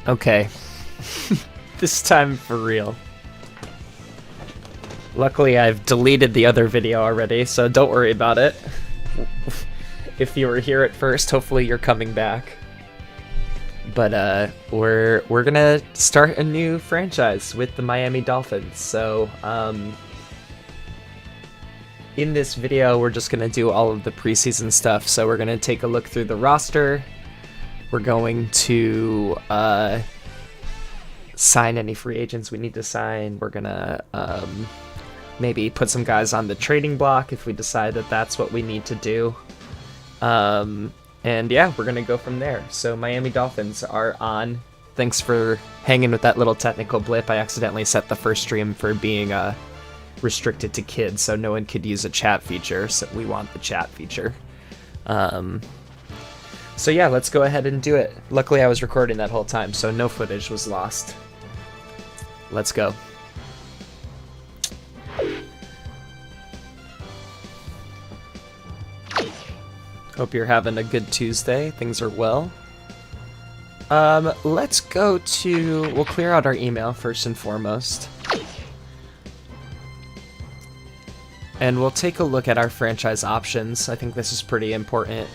Okay. This time for real. Luckily, I've deleted the other video already, so don't worry about it. If you were here at first, hopefully you're coming back. But we're gonna start a new franchise with the Miami Dolphins. So in this video, we're just gonna do all of the preseason stuff. So we're gonna take a look through the roster. We're going to sign any free agents we need to sign. We're gonna maybe put some guys on the trading block if we decide that that's what we need to do. And yeah, we're gonna go from there. So Miami Dolphins are on. Thanks for hanging with that little technical blip. I accidentally set the first stream for being restricted to kids, so no one could use a chat feature, so we want the chat feature. So yeah, let's go ahead and do it. Luckily I was recording that whole time, so no footage was lost. Let's go. Hope you're having a good Tuesday. Things are well. Let's go to... We'll clear out our email first and foremost. And we'll take a look at our franchise options. I think this is pretty important.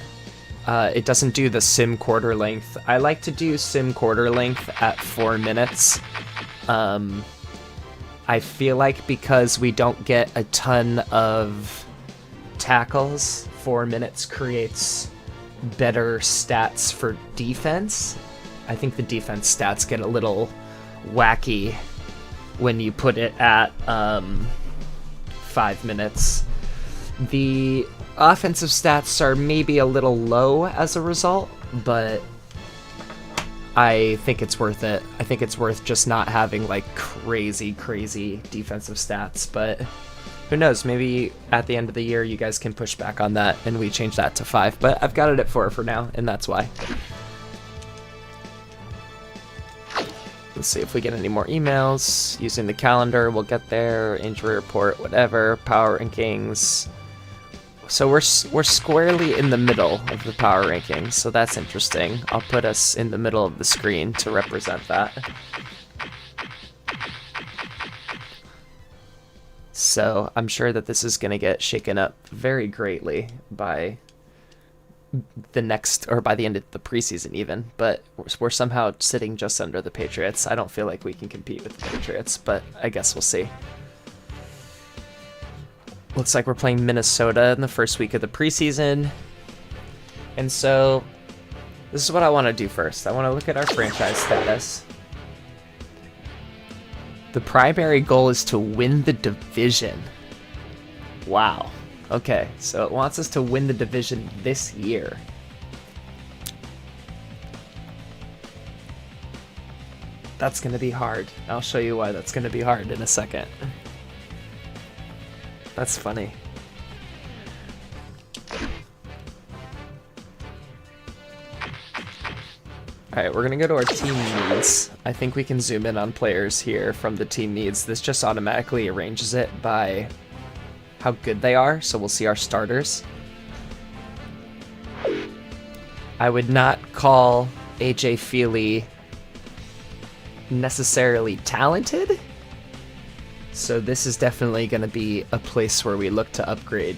It doesn't do the sim quarter length. I like to do sim quarter length at 4 minutes. I feel like because we don't get a ton of tackles, 4 minutes creates better stats for defense. I think the defense stats get a little wacky when you put it at 5 minutes. The offensive stats are maybe a little low as a result, but I think it's worth it. I think it's worth just not having like crazy defensive stats, but who knows, maybe at the end of the year you guys can push back on that and we change that to 5, but I've got it at 4 for now, and that's why. Let's see if we get any more emails. Using the calendar, we'll get there. Injury report, whatever. Power rankings. So we're squarely in the middle of the power rankings, so that's interesting. I'll put us in the middle of the screen to represent that. So I'm sure that this is going to get shaken up very greatly by the next, or by the end of the preseason even, but we're somehow sitting just under the Patriots. I don't feel like we can compete with the Patriots, but I guess we'll see. Looks like we're playing Minnesota in the first week of the preseason. And so this is what I want to do first. I want to look at our franchise status. The primary goal is to win the division. Wow. Okay, so it wants us to win the division this year. That's going to be hard. I'll show you why that's going to be hard in a second. That's funny. Alright, we're going to go to our team needs. I think we can zoom in on players here from the team needs. This just automatically arranges it by how good they are, so we'll see our starters. I would not call AJ Feely necessarily talented, so this is definitely going to be a place where we look to upgrade.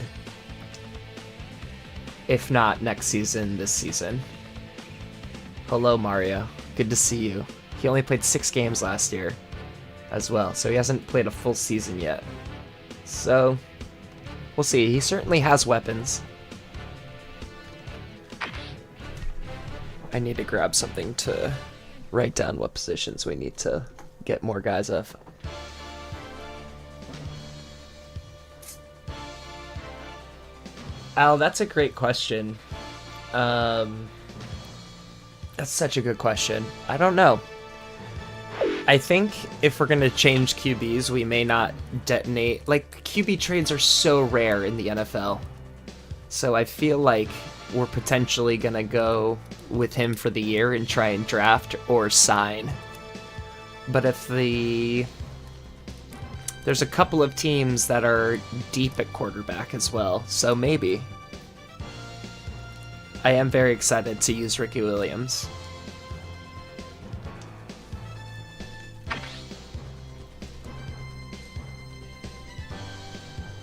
If not next season, this season. Hello, Mario. Good to see you. He only played 6 games last year as well, so he hasn't played a full season yet. So we'll see. He certainly has weapons. I need to grab something to write down what positions we need to get more guys of. Al, that's a great question. That's such a good question. I don't know. I think if we're going to change QBs, we may not detonate. Like, QB trades are so rare in the NFL. So I feel like we're potentially going to go with him for the year and try and draft or sign. But if there's a couple of teams that are deep at quarterback as well, so maybe. I am very excited to use Ricky Williams.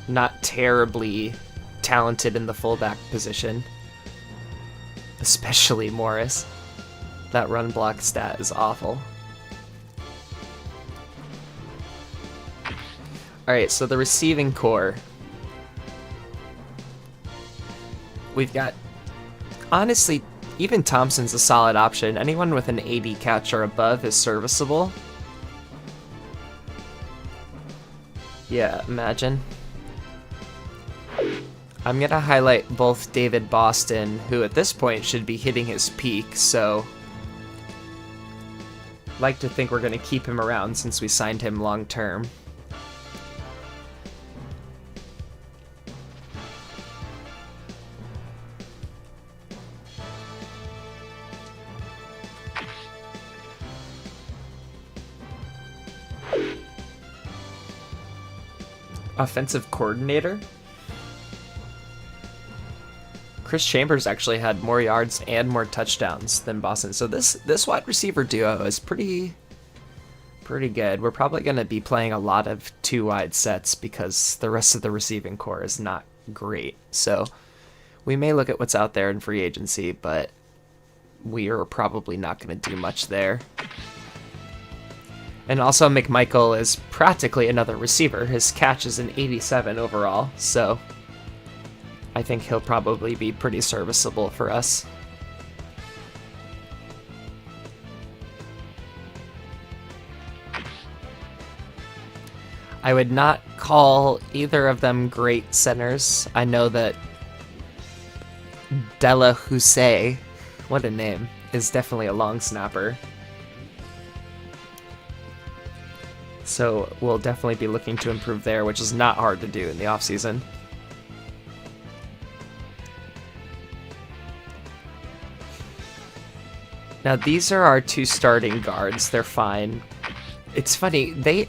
not terribly talented in the fullback position. Especially Morris. That run block stat is awful. Alright, so the receiving core. We've got, honestly, even Thompson's a solid option. Anyone with an 80 catch or above is serviceable. Yeah, imagine. I'm gonna highlight both David Boston, who at this point should be hitting his peak, so like to think we're gonna keep him around since we signed him long term. Offensive coordinator? Chris Chambers actually had more yards and more touchdowns than Boston. So this wide receiver duo is pretty good. We're probably going to be playing a lot of 2 wide sets because the rest of the receiving core is not great. So we may look at what's out there in free agency, but we are probably not going to do much there. And also McMichael is practically another receiver. His catch is an 87 overall, so I think he'll probably be pretty serviceable for us. I would not call either of them great centers. I know that Della Hussein, what a name, is definitely a long snapper. So we'll definitely be looking to improve there, which is not hard to do in the offseason. Now these are our 2 starting guards. They're fine. It's funny,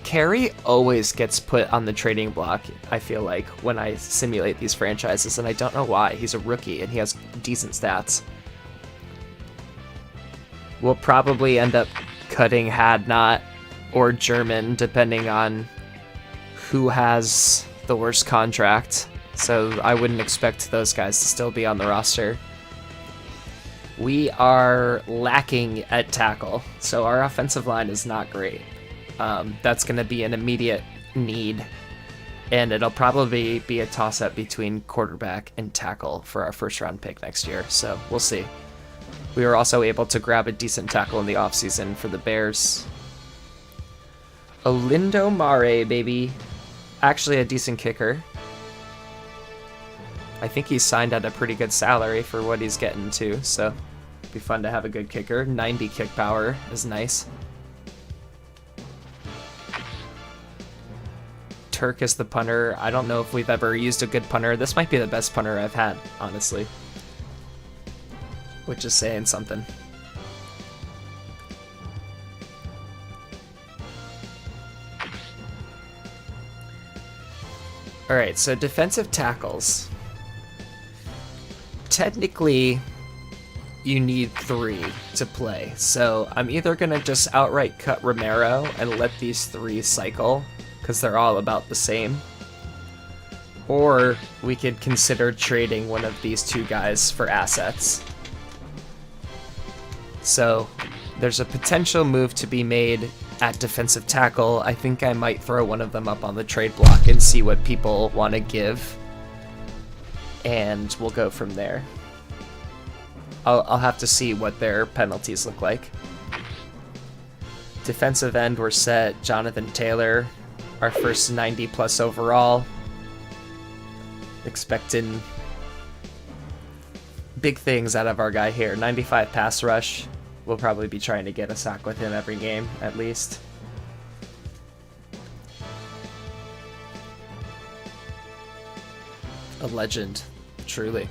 Carey always gets put on the trading block, I feel like, when I simulate these franchises, and I don't know why. He's a rookie and he has decent stats. We'll probably end up cutting Hadnot or German, depending on who has the worst contract. So I wouldn't expect those guys to still be on the roster. We are lacking at tackle, so our offensive line is not great. That's going to be an immediate need, and it'll probably be a toss-up between quarterback and tackle for our first-round pick next year, so we'll see. We were also able to grab a decent tackle in the offseason for the Bears. Olindo Mare, baby. Actually a decent kicker. I think he's signed at a pretty good salary for what he's getting too, so it'd be fun to have a good kicker. 90 kick power is nice. Turk is the punter. I don't know if we've ever used a good punter. This might be the best punter I've had, honestly. Which is saying something. Alright, so defensive tackles. Technically, you need 3 to play. So I'm either going to just outright cut Romero and let these 3 cycle, because they're all about the same. Or we could consider trading one of these 2 guys for assets. So there's a potential move to be made at defensive tackle. I think I might throw one of them up on the trade block and see what people want to give. And we'll go from there. I'll have to see what their penalties look like. Defensive end, we're set. Jonathan Taylor, our first 90 plus overall. Expecting big things out of our guy here. 95 pass rush. We'll probably be trying to get a sack with him every game, at least. A legend, truly.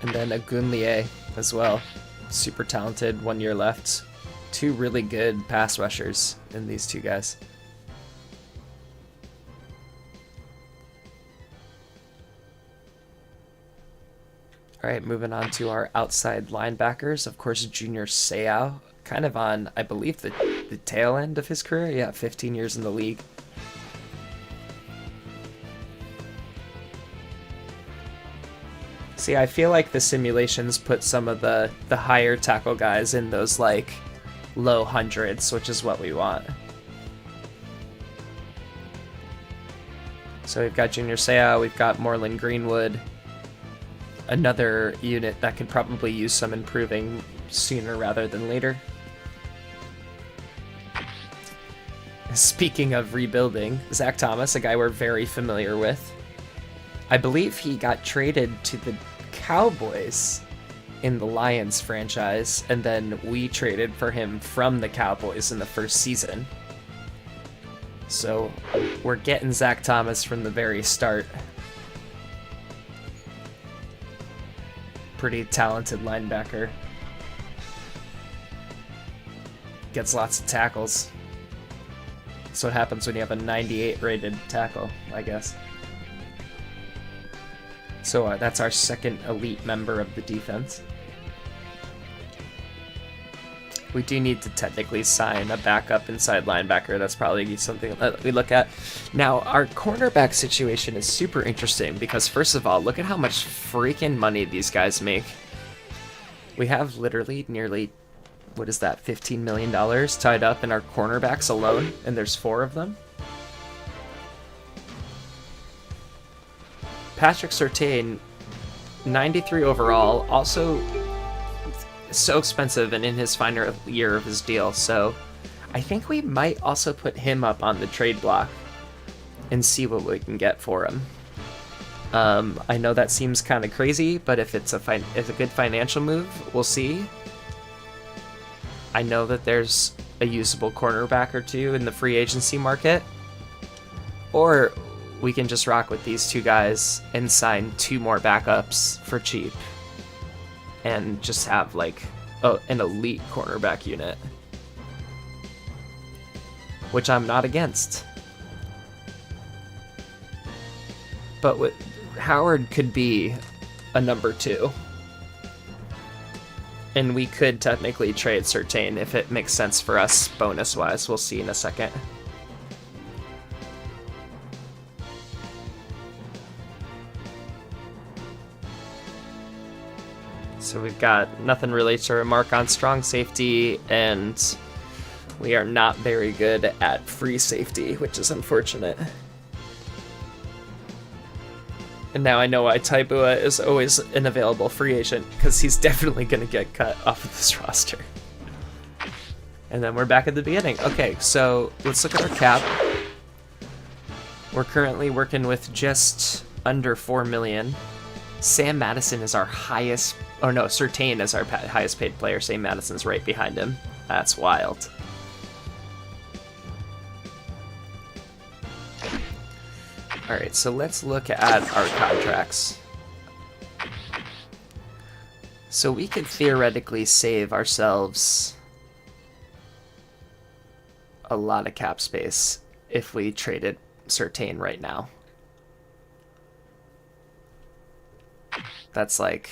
And then a Gunlier as well. Super talented, 1 year left. 2 really good pass rushers in these 2 guys. All right, moving on to our outside linebackers. Of course, Junior Seau, kind of on, I believe, the the tail end of his career. Yeah, 15 years in the league. See, I feel like the simulations put some of the higher tackle guys in those like low hundreds, which is what we want. So we've got Junior Seau, we've got Moreland Greenwood, another unit that could probably use some improving sooner rather than later. Speaking of rebuilding, Zach Thomas, a guy we're very familiar with. I believe he got traded to the Cowboys in the Lions franchise, and then we traded for him from the Cowboys in the first season. So we're getting Zach Thomas from the very start. Pretty talented linebacker. Gets lots of tackles. That's what happens when you have a 98 rated tackle, I guess. So that's our second elite member of the defense. We do need to technically sign a backup inside linebacker. That's probably something that we look at. Now, our cornerback situation is super interesting because, first of all, look at how much freaking money these guys make. We have literally nearly, what is that, $15 million tied up in our cornerbacks alone, and there's 4 of them. Patrick Surtain, 93 overall, also so expensive and in his final year of his deal, so I think we might also put him up on the trade block and see what we can get for him. I know that seems kind of crazy, but if it's a good financial move, we'll see. I know that there's a usable cornerback or two in the free agency market, or we can just rock with these 2 guys and sign 2 more backups for cheap and just have like an elite cornerback unit, which I'm not against. But Howard could be a number 2, and we could technically trade Surtain if it makes sense for us bonus wise. We'll see in a second. So we've got nothing really to remark on strong safety, and we are not very good at free safety, which is unfortunate. And now I know why Taibua is always an available free agent, because he's definitely going to get cut off of this roster. And then we're back at the beginning. Okay, so let's look at our cap. We're currently working with just under 4 million. Sam Madison is our highest, oh no, Surtain is our highest paid player. Sam Madison's right behind him. That's wild. Alright, so let's look at our contracts. So we could theoretically save ourselves a lot of cap space if we traded Surtain right now. That's like...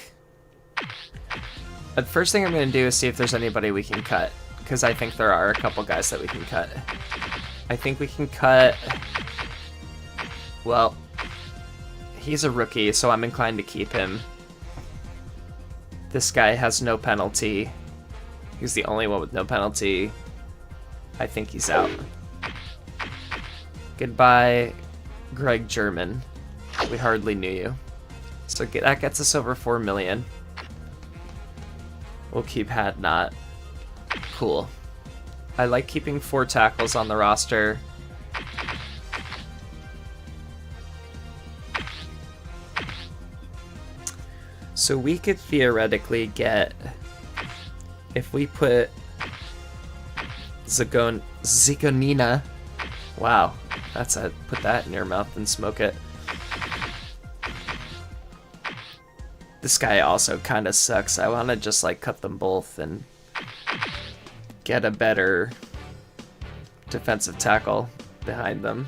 The first thing I'm going to do is see if there's anybody we can cut, because I think there are a couple guys that we can cut. I think we can cut... Well, he's a rookie, so I'm inclined to keep him. This guy has no penalty. He's the only one with no penalty. I think he's out. Goodbye, Greg German. We hardly knew you. So that gets us over 4 million. We'll keep Hadnot. Cool. I like keeping 4 tackles on the roster. So we could theoretically get, if we put Zigonina, wow, that's a, put that in your mouth and smoke it. This guy also kind of sucks. I want to just like cut them both and get a better defensive tackle behind them.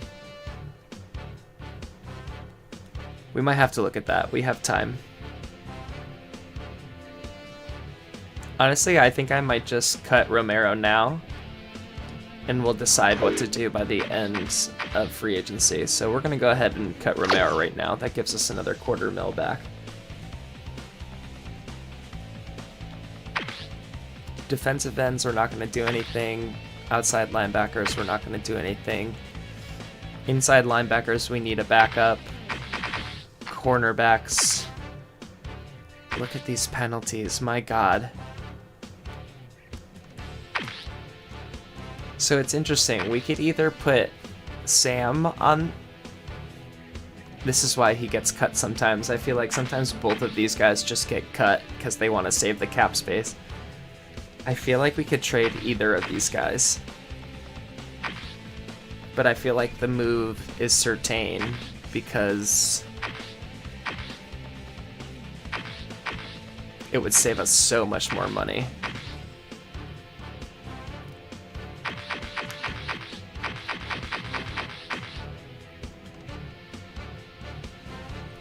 We might have to look at that. We have time. Honestly, I think I might just cut Romero now and we'll decide what to do by the end of free agency. So we're going to go ahead and cut Romero right now. That gives us another $250,000 back. Defensive ends, we're not going to do anything. Outside linebackers, we're not going to do anything. Inside linebackers, we need a backup. Cornerbacks. Look at these penalties, my God. So it's interesting. We could either put Sam on... This is why he gets cut sometimes. I feel like sometimes both of these guys just get cut because they want to save the cap space. I feel like we could trade either of these guys. But I feel like the move is certain because it would save us so much more money.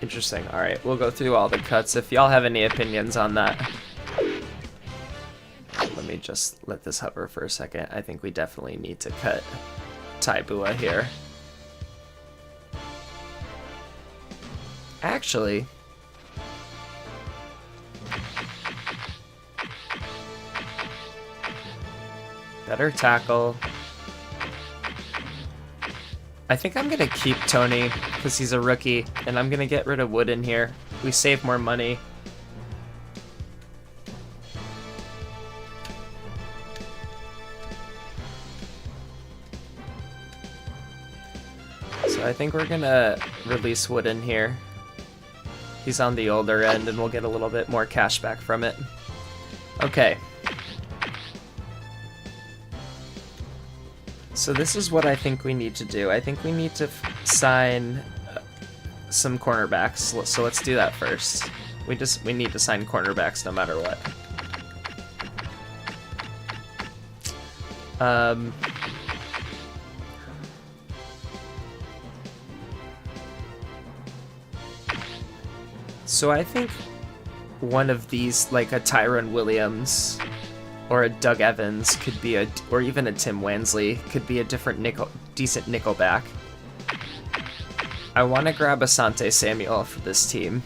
Interesting. All right, we'll go through all the cuts. If y'all have any opinions on that, let me just let this hover for a second. I think we definitely need to cut Taibua here. Actually, better tackle. I think I'm gonna keep Tony because he's a rookie, and I'm gonna get rid of Wood in here. We save more money. So I think we're gonna release Wood in here. He's on the older end, and we'll get a little bit more cash back from it. Okay. So this is what I think we need to do. I think we need to sign some cornerbacks. So let's do that first. We need to sign cornerbacks no matter what. So I think one of these, like a Tyrone Williams or a Doug Evans, could be or even a Tim Wansley, could be a different decent nickelback. I want to grab Asante Samuel for this team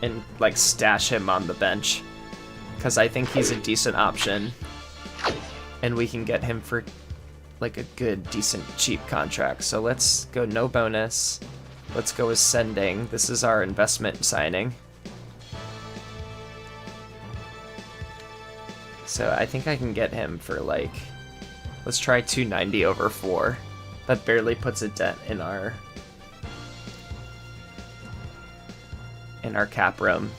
and like stash him on the bench because I think he's a decent option and we can get him for like a good, decent, cheap contract. So let's go no bonus. Let's go with sending. This is our investment signing. So I think I can get him for like, let's try 290 over 4. That barely puts a dent in our cap room.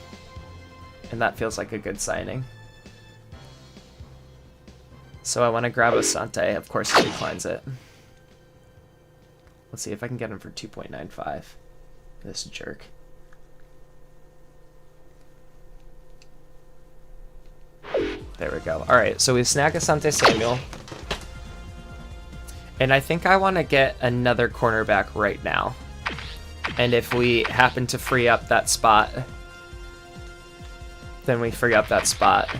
And that feels like a good signing. So I want to grab Asante. Of course he declines it. Let's see if I can get him for 2.95. This jerk. There we go. All right, so we snag Asante Samuel. And I think I want to get another cornerback right now. And if we happen to free up that spot, then we free up that spot.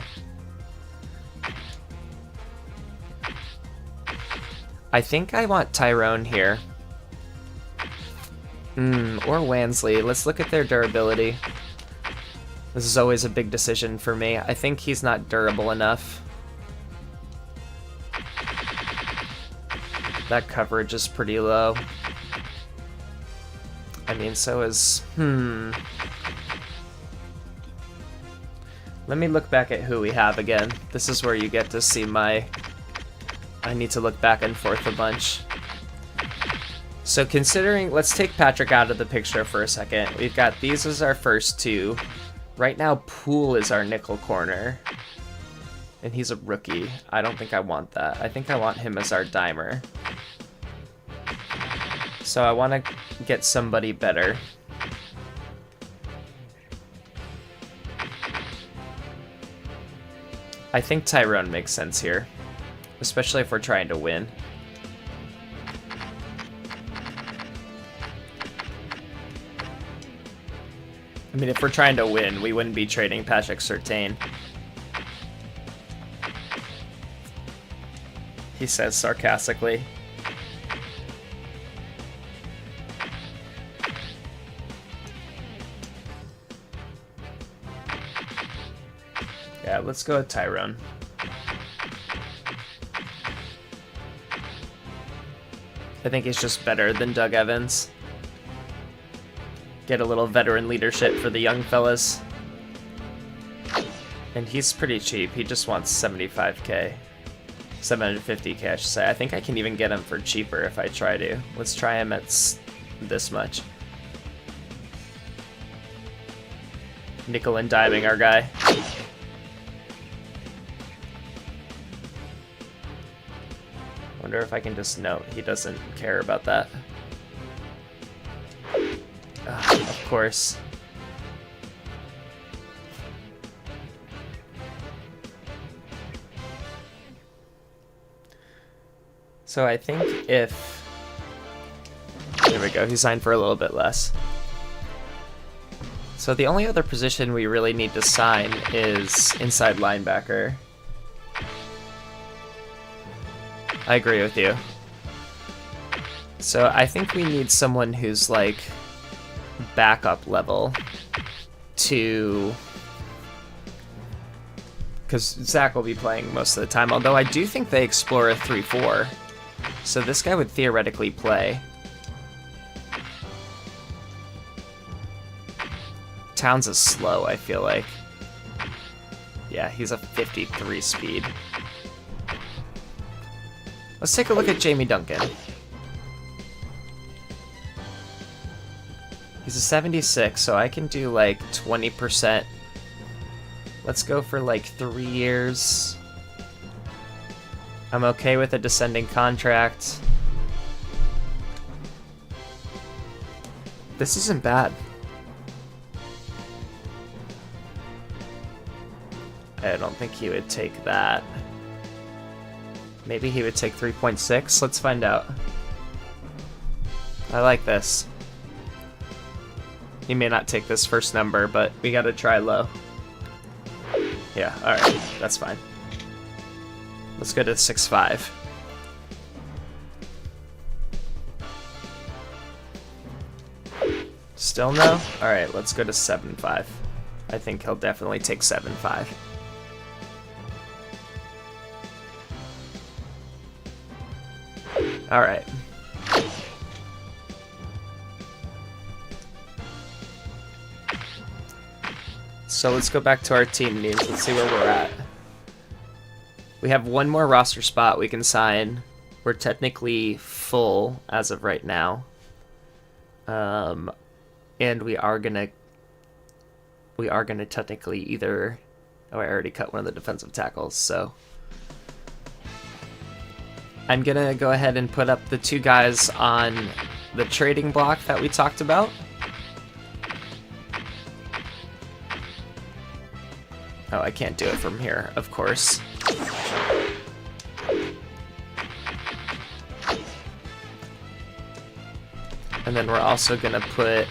I think I want Tyrone here. Or Wansley. Let's look at their durability. This is always a big decision for me. I think he's not durable enough. That coverage is pretty low. I mean, so is... Let me look back at who we have again. This is where you get to see my... I need to look back and forth a bunch. So considering... Let's take Patrick out of the picture for a second. We've got these as our first two. Right now, Poole is our nickel corner. And he's a rookie. I don't think I want that. I think I want him as our dimer. So I want to get somebody better. I think Tyrone makes sense here. Especially if we're trying to win. I mean, if we're trying to win, we wouldn't be trading Patrick Surtain. he says sarcastically. Yeah, let's go with Tyrone. I think he's just better than Doug Evans. Get a little veteran leadership for the young fellas. And he's pretty cheap. He just wants 75k. 750k, I should say. I think I can even get him for cheaper if I try to. Let's try him at this much. Nickel and diming our guy. Wonder if I can just note he doesn't care about that. Of course. So I think if... There we go, he signed for a little bit less. So the only other position we really need to sign is inside linebacker. I agree with you. So I think we need someone who's like backup level to... Because Zach will be playing most of the time, although I do think they explore a 3-4. So this guy would theoretically play. Towns is slow, I feel like. Yeah, he's a 53 speed. Let's take a look at Jamie Duncan. He's a 76, so I can do like 20%. Let's go for like 3 years. I'm okay with a descending contract. This isn't bad. I don't think he would take that. Maybe he would take 3.6. Let's find out. I like this. He may not take this first number, but we gotta try low. Yeah, alright. That's fine. Let's go to 6.5. Still no? Alright, let's go to 7.5. I think he'll definitely take 7.5. Alright. So let's go back to our team needs. Let's see where we're at. We have one more roster spot we can sign. We're technically full as of right now. And we are gonna technically either... Oh, I already cut one of the defensive tackles, so... I'm gonna go ahead and put up the two guys on the trading block that we talked about. Oh, I can't do it from here, of course. And then we're also gonna put...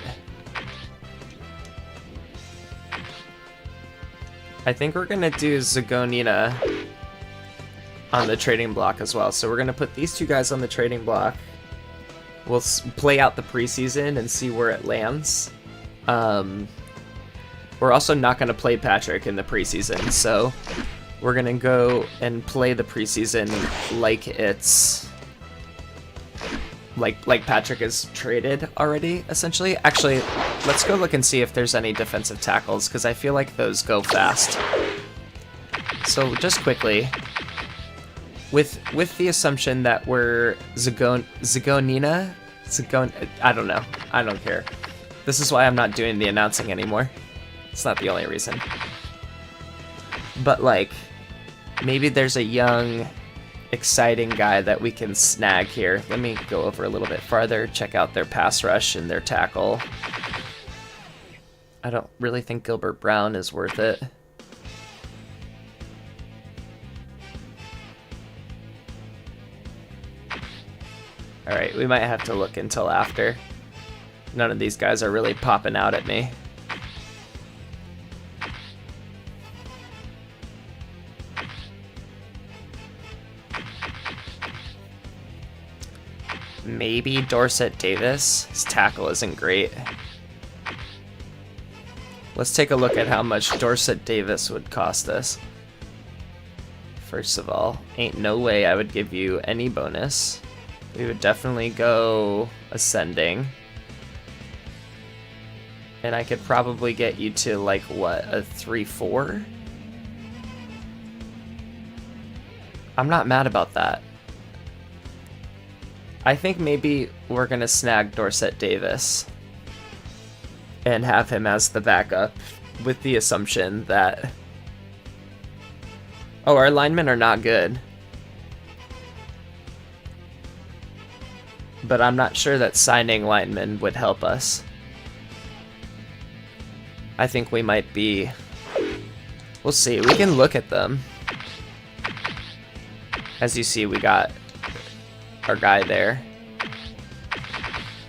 I think we're gonna do Zagonina on the trading block as well. So we're gonna put these two guys on the trading block. We'll play out the preseason and see where it lands. We're also not gonna play Patrick in the preseason, so we're gonna go and play the preseason like it's like Patrick is traded already, essentially. Actually, let's go look and see if there's any defensive tackles, because I feel like those go fast. So just quickly, with the assumption that we're Zagonina, I don't know, I don't care. This is why I'm not doing the announcing anymore. It's not the only reason. But like, maybe there's a young, exciting guy that we can snag here. Let me go over a little bit farther, check out their pass rush and their tackle. I don't really think Gilbert Brown is worth it. Alright, we might have to look until after. None of these guys are really popping out at me. maybe Dorset Davis. His tackle isn't great. Let's take a look at how much Dorset Davis would cost us. First of all, ain't no way I would give you any bonus. We would definitely go ascending. And I could probably get you to, like, what, a 3-4? I'm not mad about that. I think maybe we're going to snag Dorset Davis and have him as the backup with the assumption that... Oh, our linemen are not good. But I'm not sure that signing linemen would help us. I think we might be... We'll see. We can look at them. As you see, we got our guy there.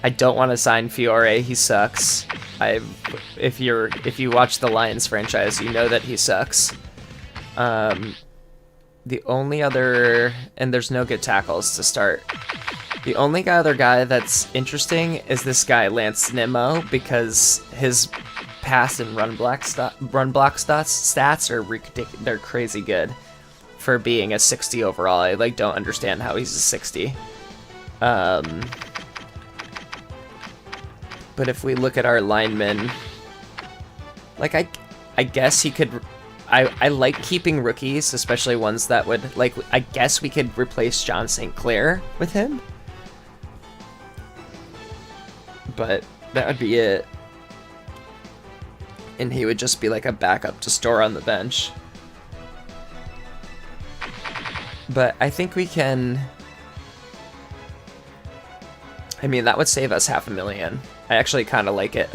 I don't want to sign Fiore. He sucks. If you watch the Lions franchise, you know that he sucks. The only other... And there's no good tackles to start. The only other guy that's interesting is this guy, Lance Nimmo, because his pass and run block stats are they're crazy good for being a 60 overall. I don't understand how he's a 60. But if we look at our linemen, I guess he could. I like keeping rookies, especially ones that would I guess we could replace John St. Clair with him. But that would be it. And he would just be like a backup to store on the bench. But I think we can... I mean, that would save us $500,000. I actually kind of like it.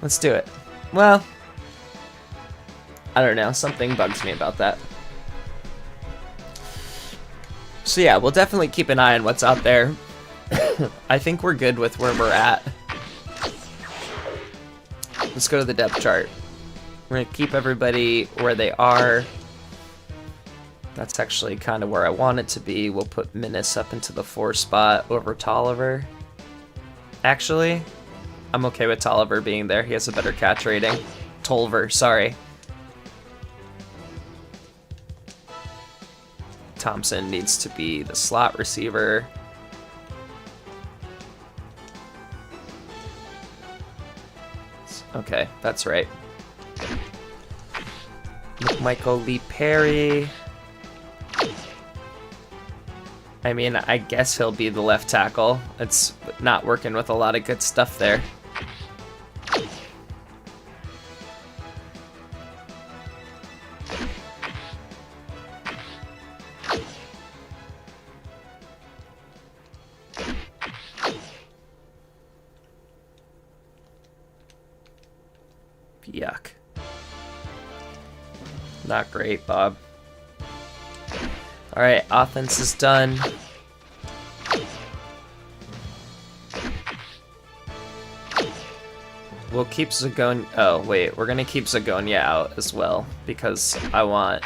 Let's do it. Well, I don't know. Something bugs me about that. So yeah, we'll definitely keep an eye on what's out there. I think we're good with where we're at. Let's go to the depth chart. We're going to keep everybody where they are. That's actually kind of where I want it to be. We'll put Minnis up into the 4 spot over Tolliver. Actually, I'm okay with Tolliver being there. He has a better catch rating. Tolliver, sorry. Thompson needs to be the slot receiver. Okay, that's right. Michael Lee Perry. I mean, I guess he'll be the left tackle. It's not working with a lot of good stuff there. Yuck. Not great, Bob. Alright, offense is done. We'll keep Zagonia... Oh, wait, we're gonna keep Zagonia out as well, because I want...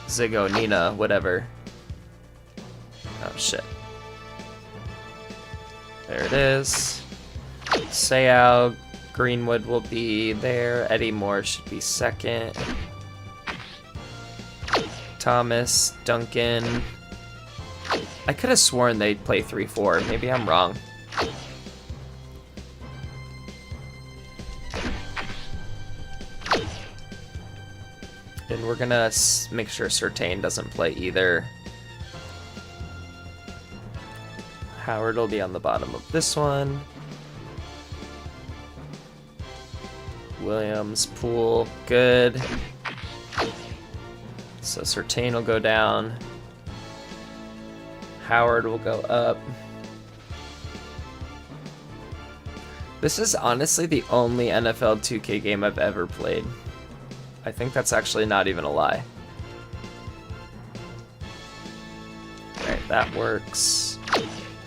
Zagonina, whatever. Oh, shit. There it is. Sayao, Greenwood will be there. Eddie Moore should be second. Thomas, Duncan. I could have sworn they'd play 3-4. Maybe I'm wrong. And we're gonna make sure Surtain doesn't play either. Howard will be on the bottom of this one. Williams, Poole, good. So Surtain will go down. Howard will go up. This is honestly the only NFL 2K game I've ever played. I think that's actually not even a lie. Alright, that works.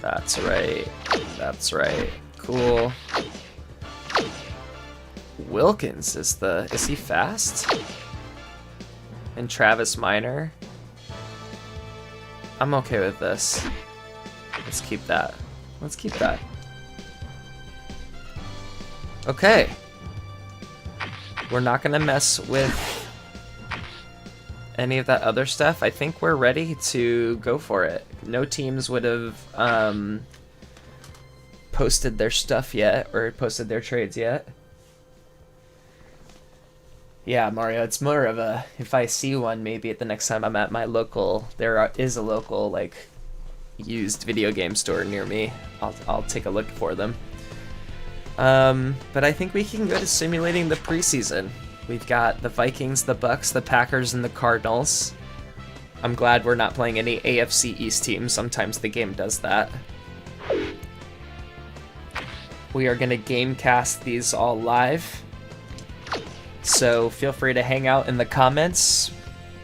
That's right. That's right. Cool. Wilkins is he fast? and Travis Minor. I'm okay with this. Let's keep that. Let's keep that. Okay. We're not gonna mess with any of that other stuff. I think we're ready to go for it. No teams would have posted their stuff yet, or posted their trades yet. Yeah, Mario, it's more of a, if I see one, maybe at the next time I'm at my local, is a local, like, used video game store near me. I'll take a look for them. But I think we can go to simulating the preseason. We've got the Vikings, the Bucks, the Packers, and the Cardinals. I'm glad we're not playing any AFC East teams. Sometimes the game does that. We are going to gamecast these all live. So feel free to hang out in the comments.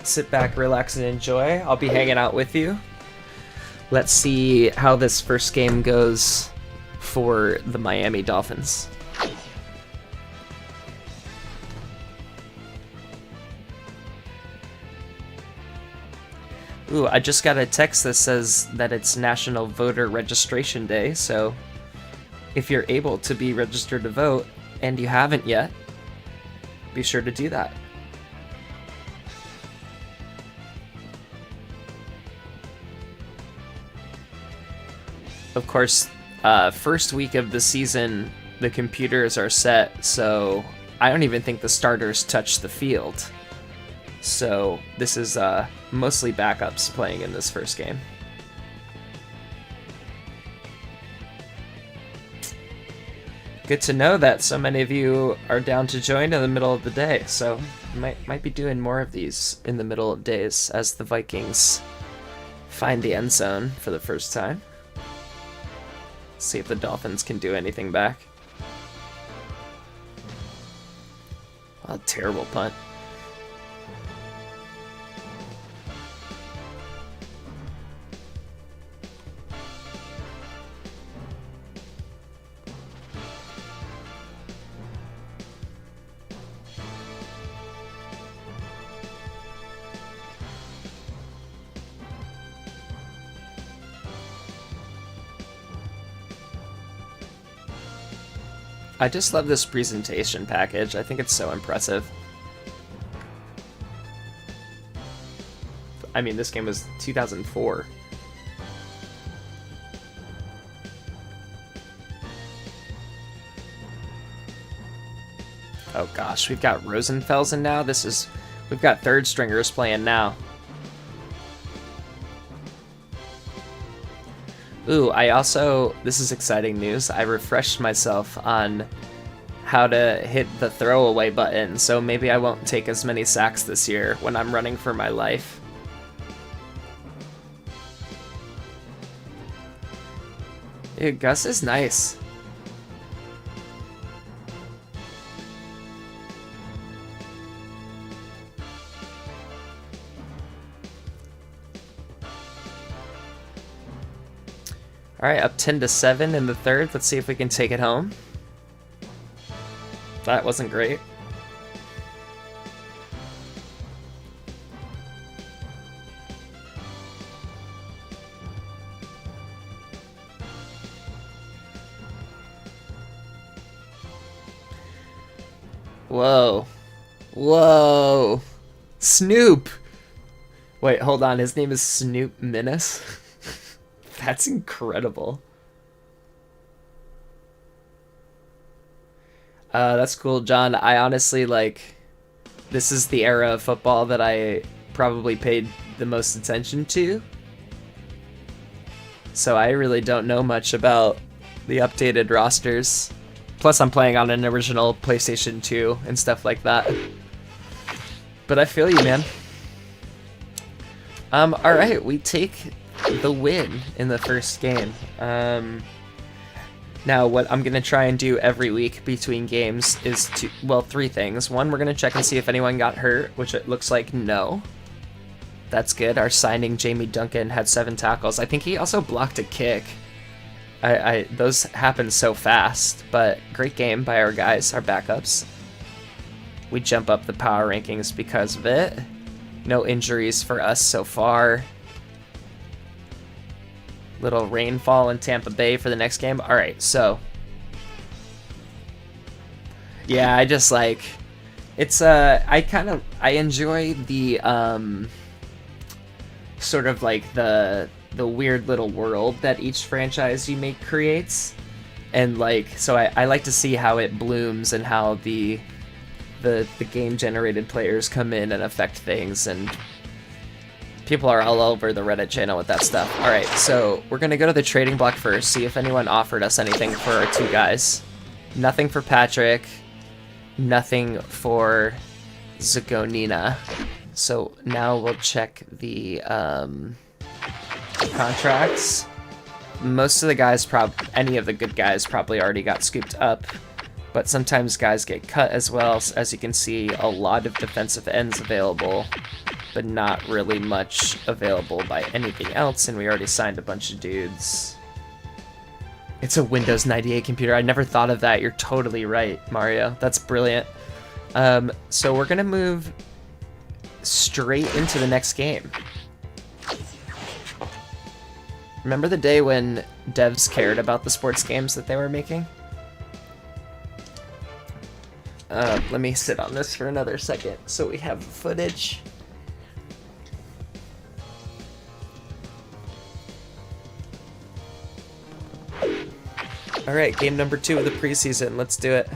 Sit back, relax, and enjoy. I'll be hanging out with you. Let's see how this first game goes for the Miami Dolphins. Ooh, I just got a text that says that it's National Voter Registration Day, so if you're able to be registered to vote and you haven't yet, be sure to do that. Of course, first week of the season, the computers are set, so I don't even think the starters touch the field. So this is mostly backups playing in this first game. Good to know that so many of you are down to join in the middle of the day, so might be doing more of these in the middle of days as the Vikings find the end zone for the first time. See if the Dolphins can do anything back. A terrible punt. I just love this presentation package. I think it's so impressive. I mean, this game was 2004. Oh gosh, we've got Rosenfelsen now. We've got third stringers playing now. Ooh, this is exciting news. I refreshed myself on how to hit the throwaway button, so maybe I won't take as many sacks this year when I'm running for my life. Dude, Gus is nice. Alright, up 10-7 in the third. Let's see if we can take it home. That wasn't great. Whoa. Whoa. Snoop! Wait, hold on. His name is Snoop Menace? That's incredible. That's cool, John. I honestly, this is the era of football that I probably paid the most attention to. So I really don't know much about the updated rosters. Plus, I'm playing on an original PlayStation 2 and stuff like that. But I feel you, man. Alright, we take the win in the first game. Now, what I'm going to try and do every week between games is three things. One, we're going to check and see if anyone got hurt, which it looks like no. That's good. Our signing, Jamie Duncan, had 7 tackles. I think he also blocked a kick. Those happen so fast, but great game by our guys, our backups. We jump up the power rankings because of it. No injuries for us so far. Little rainfall in Tampa Bay for the next game. All right, so yeah, I just like it's I enjoy the sort of like the weird little world that each franchise you make creates, and like so I like to see how it blooms and how the game generated players come in and affect things, and people are all over the Reddit channel with that stuff. All right, so we're gonna go to the trading block first, see if anyone offered us anything for our two guys. Nothing for Patrick, nothing for Zagonina. So now we'll check the contracts. Most of the guys, any of the good guys probably already got scooped up, but sometimes guys get cut as well. As you can see, a lot of defensive ends available, but not really much available by anything else, and we already signed a bunch of dudes. It's a Windows 98 computer. I never thought of that. You're totally right, Mario. That's brilliant. So we're gonna move straight into the next game. Remember the day when devs cared about the sports games that they were making? Let me sit on this for another second so we have footage. Alright, game number 2 of the preseason. Let's do it.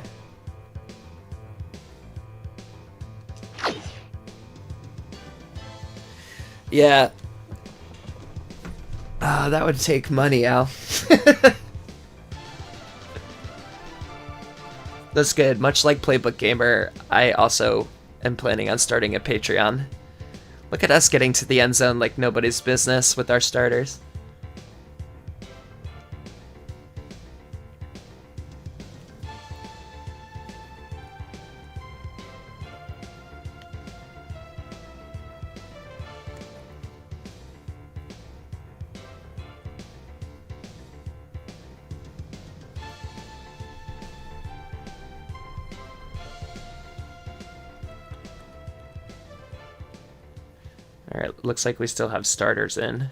Yeah. That would take money, Al. That's good. Much like Playbook Gamer, I also am planning on starting a Patreon. Look at us getting to the end zone like nobody's business with our starters. Alright, looks like we still have starters in.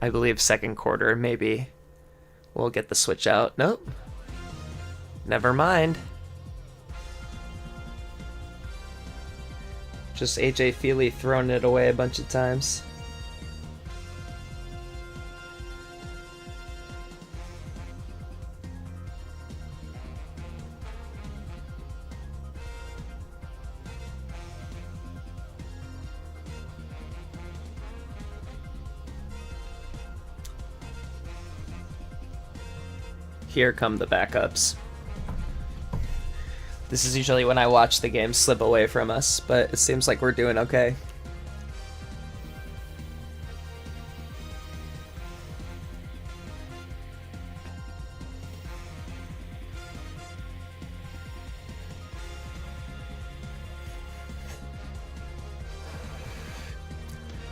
I believe second quarter, maybe we'll get the switch out. Nope. Never mind. Just AJ Feely throwing it away a bunch of times. Here come the backups. This is usually when I watch the game slip away from us, but it seems like we're doing okay.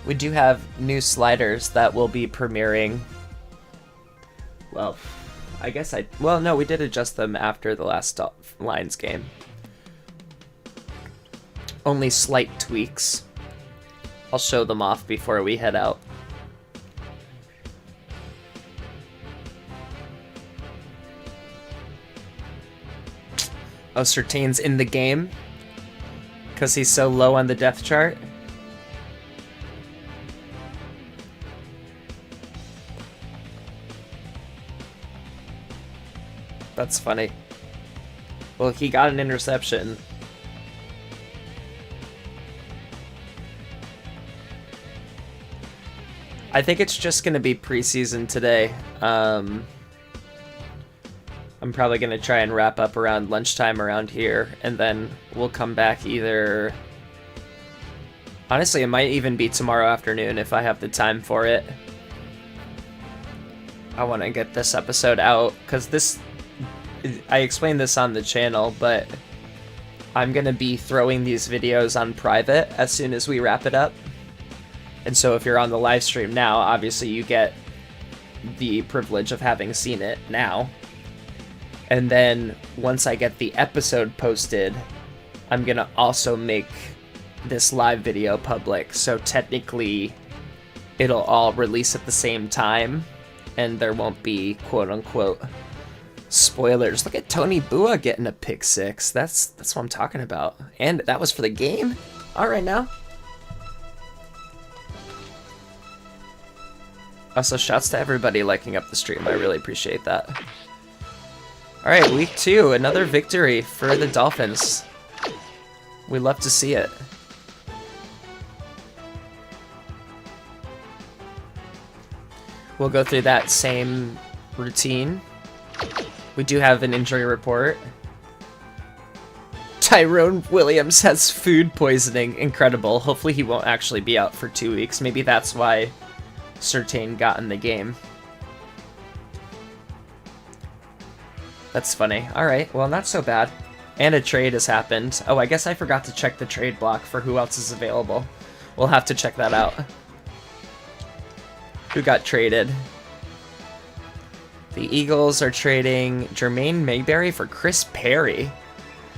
We do have new sliders that will be premiering. Well, I guess well, no, we did adjust them after the last Lions game. Only slight tweaks. I'll show them off before we head out. Oh, Surtain's in the game? Because he's so low on the depth chart? That's funny. Well, he got an interception. I think it's just going to be preseason today. I'm probably going to try and wrap up around lunchtime around here, and then we'll come back either... Honestly, it might even be tomorrow afternoon if I have the time for it. I want to get this episode out, because this... I explained this on the channel, but I'm going to be throwing these videos on private as soon as we wrap it up. And so if you're on the live stream now, obviously you get the privilege of having seen it now. And then once I get the episode posted, I'm gonna also make this live video public, so technically it'll all release at the same time, and there won't be quote-unquote spoilers. Look at Tony Bua getting a pick six. That's what I'm talking about. And that was for the game? Alright now. Also, shouts to everybody liking up the stream. I really appreciate that. Alright, week 2. Another victory for the Dolphins. We love to see it. We'll go through that same routine. We do have an injury report. Tyrone Williams has food poisoning. Incredible. Hopefully he won't actually be out for 2 weeks. Maybe that's why Surtain got in the game. That's funny. Alright, well, not so bad. And a trade has happened. Oh, I guess I forgot to check the trade block for who else is available. We'll have to check that out. Who got traded? The Eagles are trading Jermaine Mayberry for Chris Perry.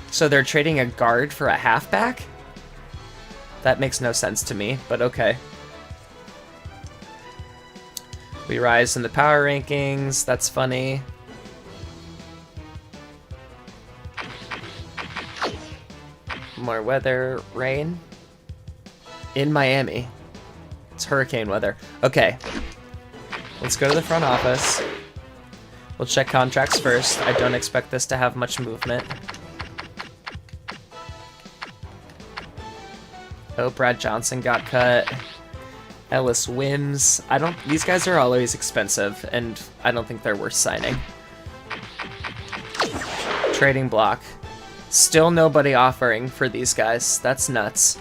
So they're trading a guard for a halfback? That makes no sense to me, but okay. We rise in the power rankings. That's funny. More weather, rain. In Miami. It's hurricane weather. Okay. Let's go to the front office. We'll check contracts first. I don't expect this to have much movement. Oh, Brad Johnson got cut. Ellis Wims. These guys are always expensive, and I don't think they're worth signing. Trading block. Still nobody offering for these guys. That's nuts.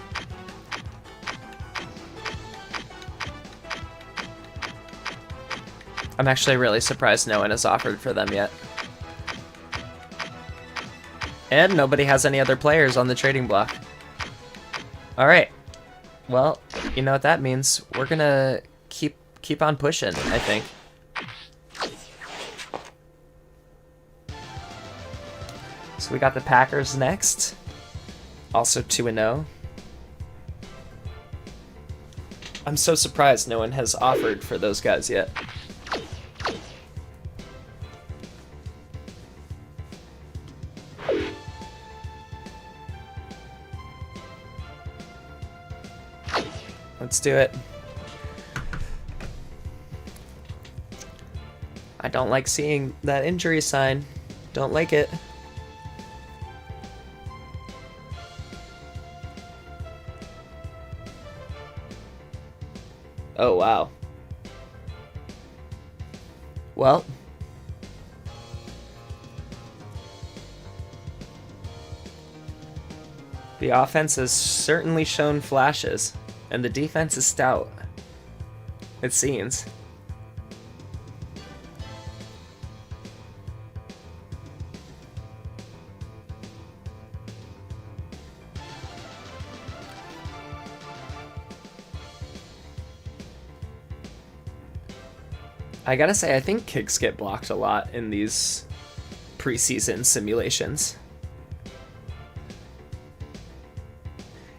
I'm actually really surprised no one has offered for them yet. And nobody has any other players on the trading block. Alright. Well, you know what that means. We're gonna keep on pushing, I think. So we got the Packers next. Also 2-0. I'm so surprised no one has offered for those guys yet. Let's do it. I don't like seeing that injury sign. Don't like it. Oh, wow. Well. The offense has certainly shown flashes. And the defense is stout. It seems. I gotta say, I think kicks get blocked a lot in these preseason simulations.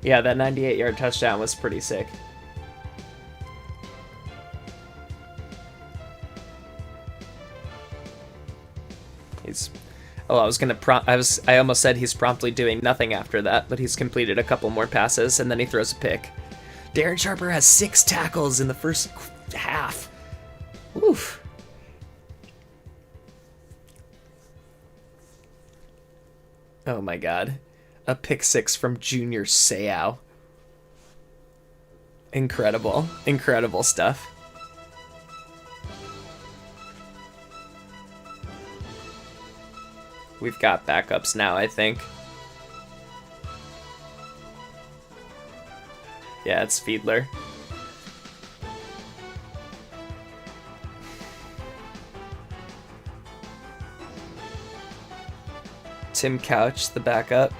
Yeah, that 98-yard touchdown was pretty sick. I almost said he's promptly doing nothing after that, but he's completed a couple more passes and then he throws a pick. Darren Sharper has 6 tackles in the first half. Oof. Oh my god. A pick 6 from Junior Seau. Incredible. Incredible stuff. We've got backups now, I think. Yeah, it's Fiedler. Tim Couch, the backup.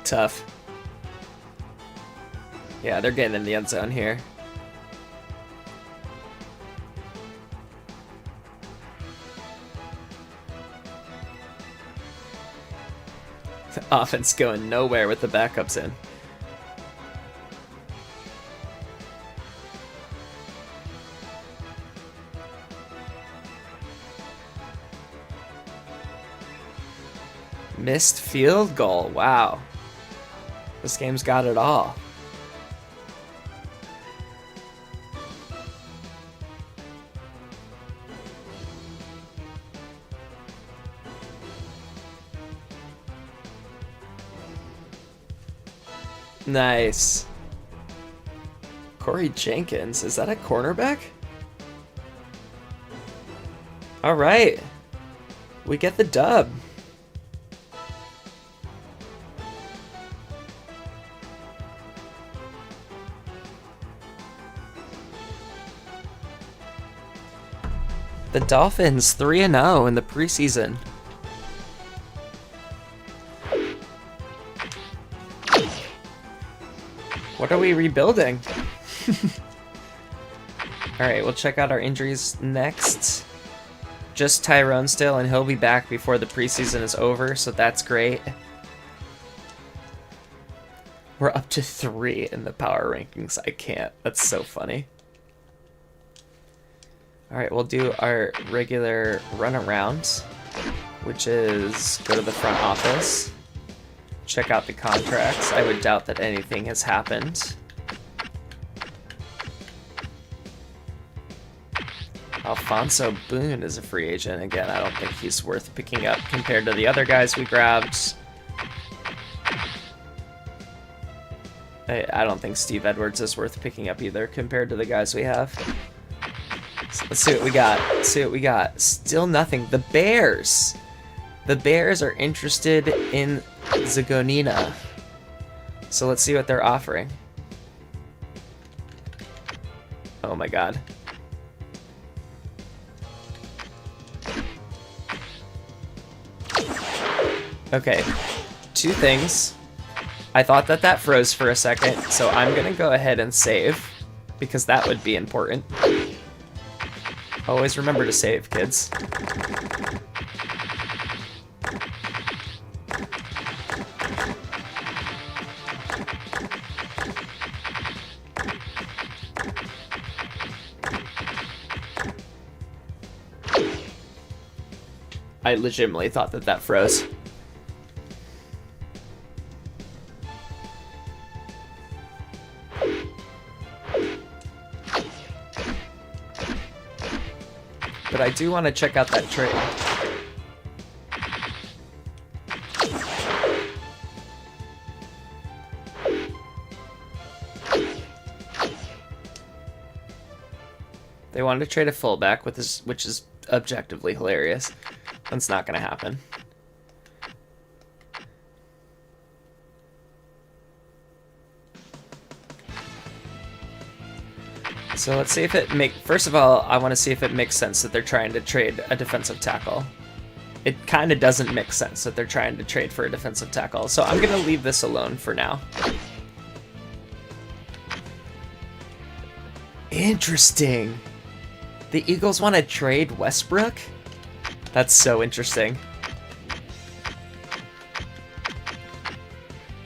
Tough. Yeah, they're getting in the end zone here. The offense going nowhere with the backups in. Missed field goal. Wow. This game's got it all. Nice. Corey Jenkins, is that a cornerback? All right. We get the dub. The Dolphins 3-0 in the preseason. What are we rebuilding? Alright, we'll check out our injuries next. Just Tyrone still, and he'll be back before the preseason is over, so that's great. We're up to 3 in the power rankings. I can't. That's so funny. Alright, we'll do our regular runaround, which is go to the front office, check out the contracts. I would doubt that anything has happened. Alfonso Boone is a free agent. Again, I don't think he's worth picking up compared to the other guys we grabbed. I don't think Steve Edwards is worth picking up either compared to the guys we have. So let's see what we got. Let's see what we got. Still nothing. The Bears. The Bears are interested in Zagonina. So let's see what they're offering. Oh my god. Okay, 2 things. I thought that froze for a second, so I'm gonna go ahead and save, because that would be important. Always remember to save, kids. I legitimately thought that froze. But I do want to check out that trade. They wanted to trade a fullback with this, which is objectively hilarious. That's not going to happen. So let's see if it first of all, I want to see if it makes sense that they're trying to trade a defensive tackle. It kind of doesn't make sense that they're trying to trade for a defensive tackle. So I'm going to leave this alone for now. Interesting. The Eagles want to trade Westbrook? That's so interesting.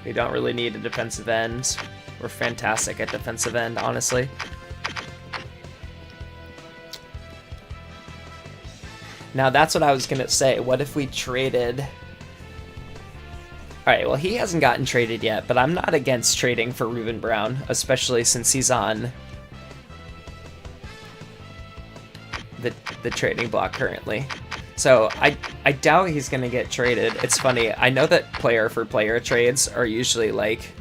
We don't really need a defensive end. We're fantastic at defensive end, honestly. Now that's what I was gonna say. What if we traded... Alright, well he hasn't gotten traded yet, but I'm not against trading for Reuben Brown, especially since he's on the trading block currently. So I doubt he's gonna get traded. It's funny, I know that player for player trades are usually like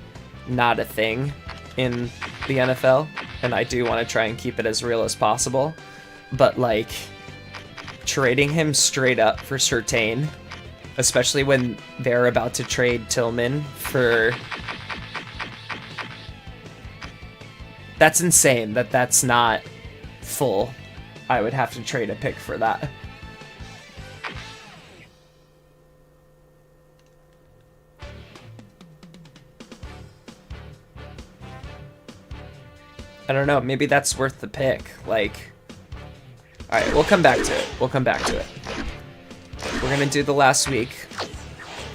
not a thing in the NFL, and I do want to try and keep it as real as possible, but like trading him straight up for Surtain, especially when they're about to trade Tillman for... That's insane that that's not full. I would have to trade a pick for that. I don't know, maybe that's worth the pick. Like, alright, we'll come back to it. We'll come back to it. We're gonna do the last week.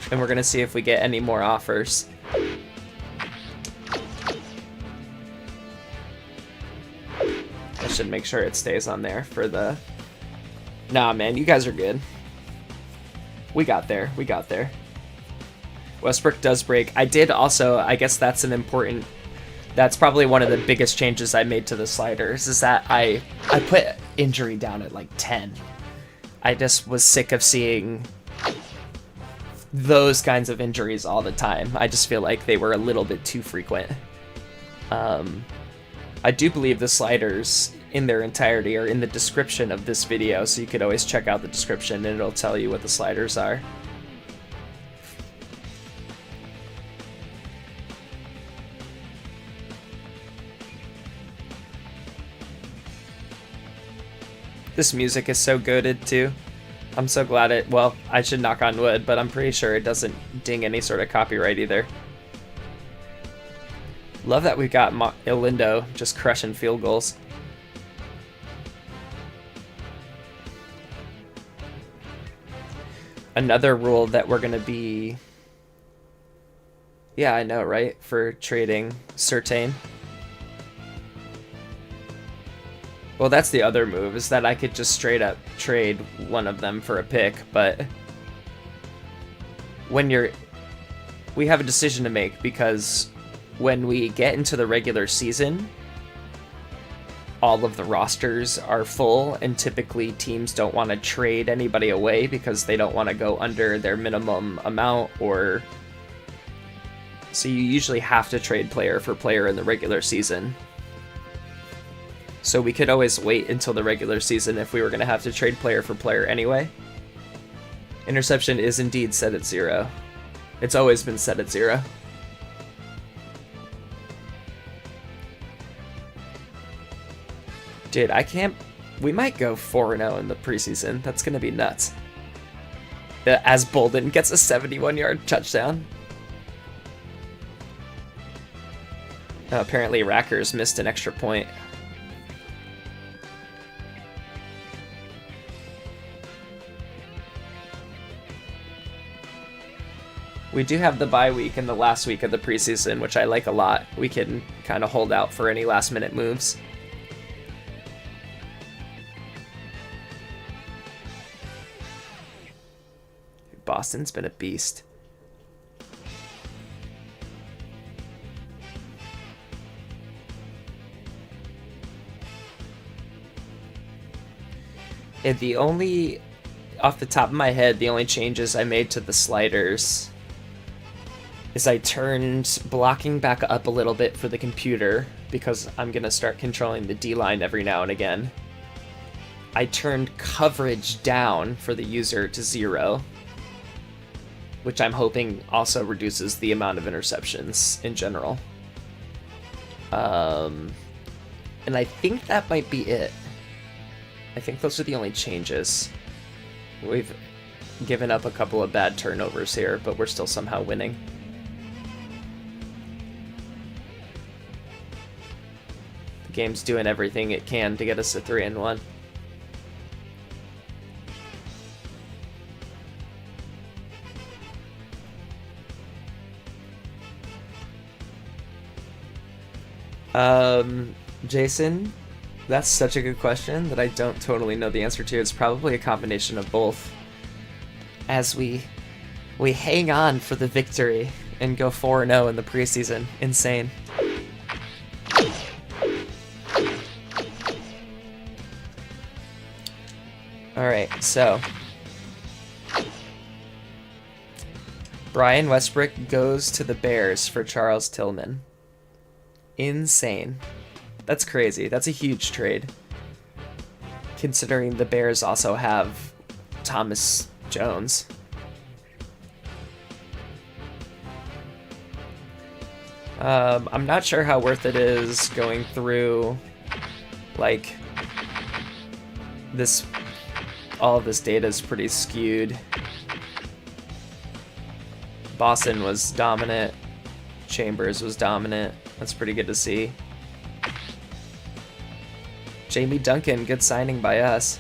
And we're going to see if we get any more offers. I should make sure it stays on there for the... Nah, man, you guys are good. We got there. We got there. Westbrook does break. I did also... I guess that's an important... That's probably one of the biggest changes I made to the sliders, is that I put injury down at like 10. I just was sick of seeing those kinds of injuries all the time. I just feel like they were a little bit too frequent. I do believe the sliders in their entirety are in the description of this video, so you could always check out the description and it'll tell you what the sliders are. This music is so goated too. I'm so glad it, well, I should knock on wood, but I'm pretty sure it doesn't ding any sort of copyright either. Love that we've got Ilindo just crushing field goals. Another rule that we're gonna be, yeah, I know, right? For trading Surtain. Well, that's the other move, is that I could just straight up trade one of them for a pick, but when we have a decision to make, because when we get into the regular season, all of the rosters are full, and typically teams don't want to trade anybody away because they don't want to go under their minimum amount, or so you usually have to trade player for player in the regular season. So we could always wait until the regular season if we were going to have to trade player for player anyway. Interception is indeed set at 0. It's always been set at 0. Dude, I can't... We might go 4-0 in the preseason. That's going to be nuts. As Bolden gets a 71-yard touchdown. Apparently Rackers missed an extra point. We do have the bye week in the last week of the preseason, which I like a lot. We can kind of hold out for any last-minute moves. Boston's been a beast. And the only, off the top of my head, the only changes I made to the sliders is I turned blocking back up a little bit for the computer, because I'm going to start controlling the D-line every now and again. I turned coverage down for the user to 0, which I'm hoping also reduces the amount of interceptions in general. And I think that might be it. I think those are the only changes. We've given up a couple of bad turnovers here, but we're still somehow winning. The game's doing everything it can to get us to 3-1. Jason, that's such a good question that I don't totally know the answer to. It's probably a combination of both. As we hang on for the victory and go 4-0 in the preseason. Insane. Alright, so Brian Westbrook goes to the Bears for Charles Tillman. Insane. That's crazy. That's a huge trade, considering the Bears also have Thomas Jones. I'm not sure how worth it is going through, like, this. All of this data is pretty skewed. Boston was dominant. Chambers was dominant. That's pretty good to see. Jamie Duncan, good signing by us.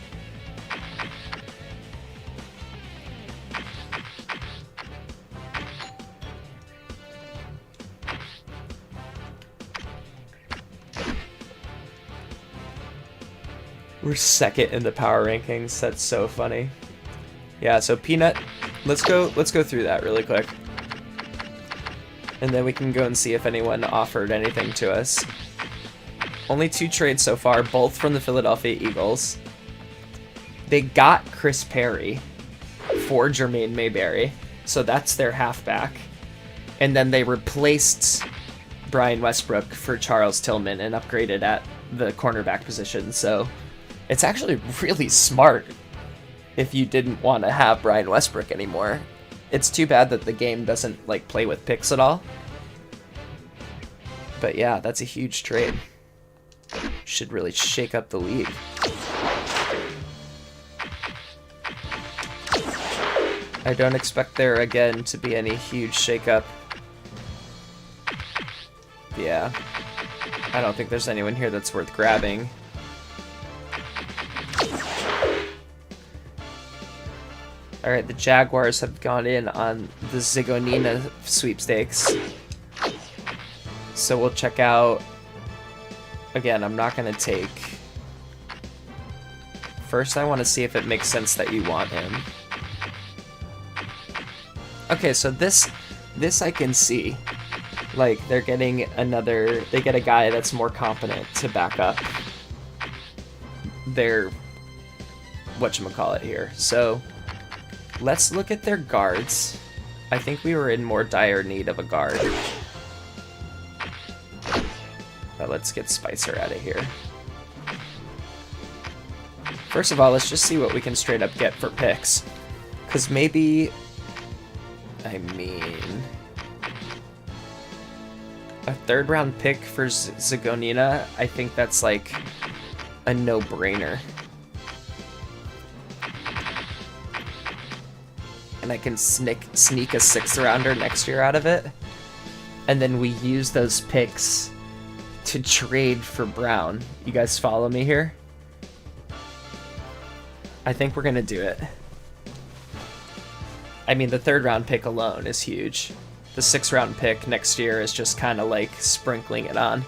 We're second in the power rankings. That's so funny. Yeah, so Peanut, let's go through that really quick. And then we can go and see if anyone offered anything to us. Only 2 trades so far, both from the Philadelphia Eagles. They got Chris Perry for Jermaine Mayberry, so that's their halfback. And then they replaced Brian Westbrook for Charles Tillman and upgraded at the cornerback position. So it's actually really smart if you didn't want to have Brian Westbrook anymore. It's too bad that the game doesn't like play with picks at all. But yeah, that's a huge trade. Should really shake up the league. I don't expect there again to be any huge shakeup. Yeah. I don't think there's anyone here that's worth grabbing. Alright, the Jaguars have gone in on the Zigonina sweepstakes. So we'll check out... Again, I'm not going to take... First, I want to see if it makes sense that you want him. Okay, so this I can see. Like, they're getting another... They get a guy that's more competent to back up their... whatchamacallit here. So... Let's look at their guards. I think we were in more dire need of a guard. But let's get Spicer out of here. First of all, let's just see what we can straight up get for picks. Because maybe... I mean... A 3rd round pick for Zigonina, I think that's like a no-brainer. And I can sneak a 6th rounder next year out of it. And then we use those picks to trade for Brown. You guys follow me here? I think we're gonna do it. I mean, the 3rd round pick alone is huge. The 6th round pick next year is just kind of like sprinkling it on.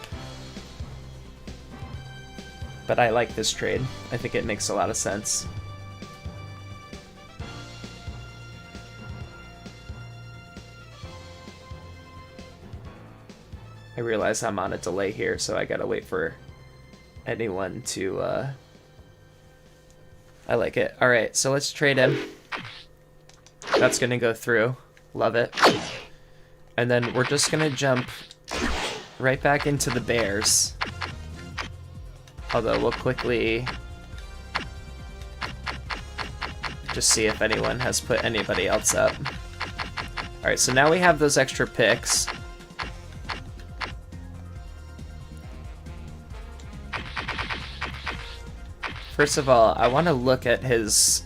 But I like this trade. I think it makes a lot of sense. I realize I'm on a delay here, so I gotta wait for anyone to, I like it. Alright, so let's trade him. That's gonna go through. Love it. And then we're just gonna jump right back into the Bears. Although we'll quickly just see if anyone has put anybody else up. Alright, so now we have those extra picks. First of all, I want to look at his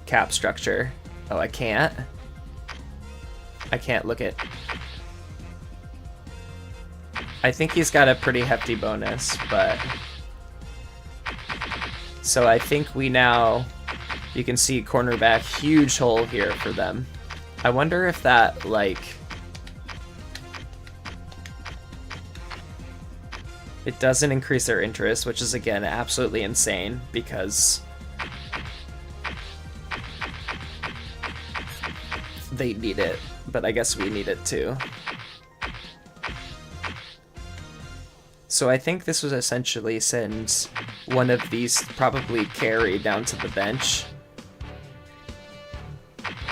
cap structure. Oh, I can't? I can't look at... I think he's got a pretty hefty bonus, but... So I think we now... You can see cornerback, huge hole here for them. I wonder if that, like... It doesn't increase their interest, which is, again, absolutely insane, because they need it, but I guess we need it too. So I think this was essentially send one of these, probably carry, down to the bench.